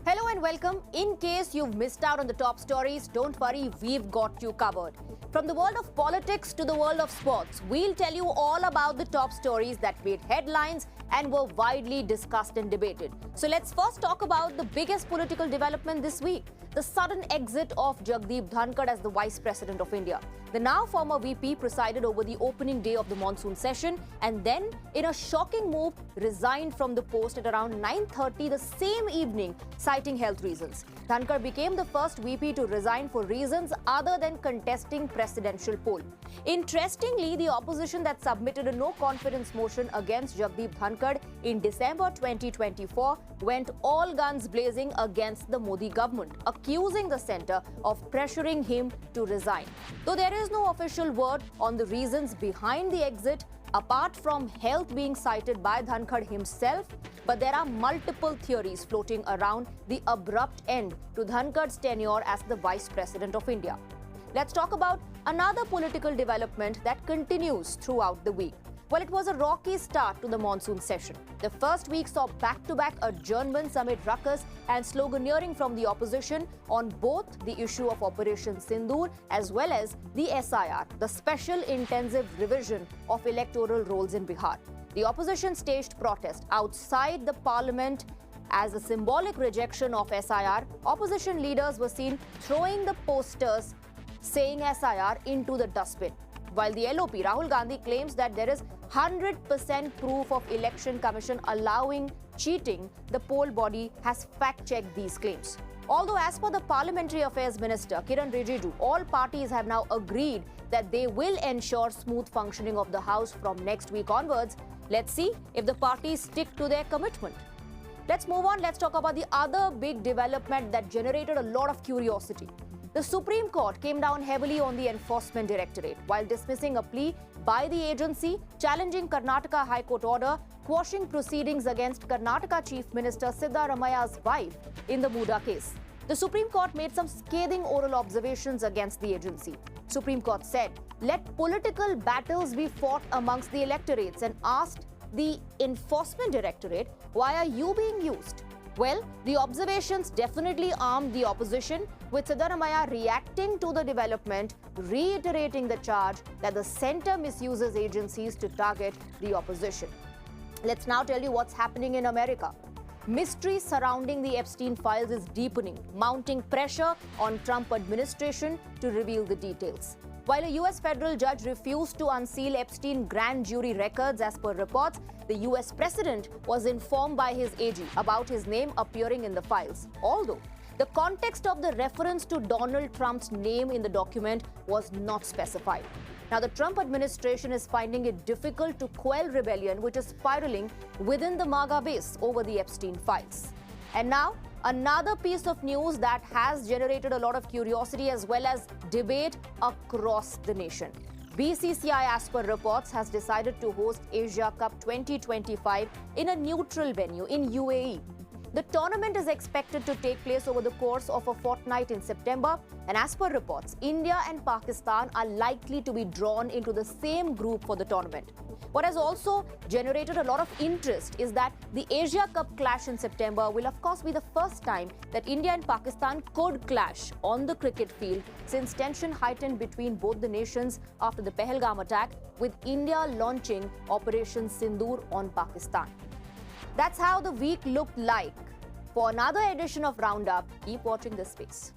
Hello and welcome. In case you've missed out on the top stories, don't worry, we've got you covered. From the world of politics to the world of sports, we'll tell you all about the top stories that made headlines and were widely discussed and debated. So let's first talk about the biggest political development this week, the sudden exit of Jagdeep Dhankar as the Vice President of India. The now former VP presided over the opening day of the monsoon session and then, in a shocking move, resigned from the post at around 9:30 the same evening, citing health reasons. Dhankar became the first VP to resign for reasons other than contesting presidential poll. Interestingly, the opposition that submitted a no-confidence motion against Jagdeep Dhankar in December 2024 went all guns blazing against the Modi government, accusing the centre of pressuring him to resign. Though there is no official word on the reasons behind the exit, apart from health being cited by Dhankhar himself, but there are multiple theories floating around the abrupt end to Dhankar's tenure as the Vice President of India. Let's talk about another political development that continues throughout the week. Well, it was a rocky start to the monsoon session. The first week saw back-to-back adjournments amid ruckus and sloganeering from the opposition on both the issue of Operation Sindoor as well as the SIR, the Special Intensive Revision of Electoral Rolls in Bihar. The opposition staged protest outside the parliament as a symbolic rejection of SIR. Opposition leaders were seen throwing the posters saying SIR into the dustbin. While the LOP, Rahul Gandhi, claims that there is 100% proof of Election Commission allowing cheating, the poll body has fact-checked these claims. Although, as per the Parliamentary Affairs Minister, Kiran Rijiju, all parties have now agreed that they will ensure smooth functioning of the House from next week onwards. Let's see if the parties stick to their commitment. Let's move on. Let's talk about the other big development that generated a lot of curiosity. The Supreme Court came down heavily on the Enforcement Directorate while dismissing a plea by the agency challenging Karnataka High Court order quashing proceedings against Karnataka Chief Minister Siddaramaya's wife in the Muda case. The Supreme Court made some scathing oral observations against the agency. Supreme Court said, "Let political battles be fought amongst the electorates," and asked the Enforcement Directorate, "Why are you being used?" Well, the observations definitely armed the opposition, with Siddaramaiah reacting to the development, reiterating the charge that the centre misuses agencies to target the opposition. Let's now tell you what's happening in America. Mystery surrounding the Epstein files is deepening, mounting pressure on Trump administration to reveal the details. While a US federal judge refused to unseal Epstein grand jury records as per reports, the US president was informed by his AG about his name appearing in the files. Although the context of the reference to Donald Trump's name in the document was not specified. Now, the Trump administration is finding it difficult to quell rebellion, which is spiraling within the MAGA base over the Epstein files. And now, another piece of news that has generated a lot of curiosity as well as debate across the nation. BCCI, as per reports, has decided to host Asia Cup 2025 in a neutral venue in UAE. The tournament is expected to take place over the course of a fortnight in September, and as per reports, India and Pakistan are likely to be drawn into the same group for the tournament. What has also generated a lot of interest is that the Asia Cup clash in September will of course be the first time that India and Pakistan could clash on the cricket field since tension heightened between both the nations after the Pahalgam attack, with India launching Operation Sindoor on Pakistan. That's how the week looked like. For another edition of Roundup, keep watching this space.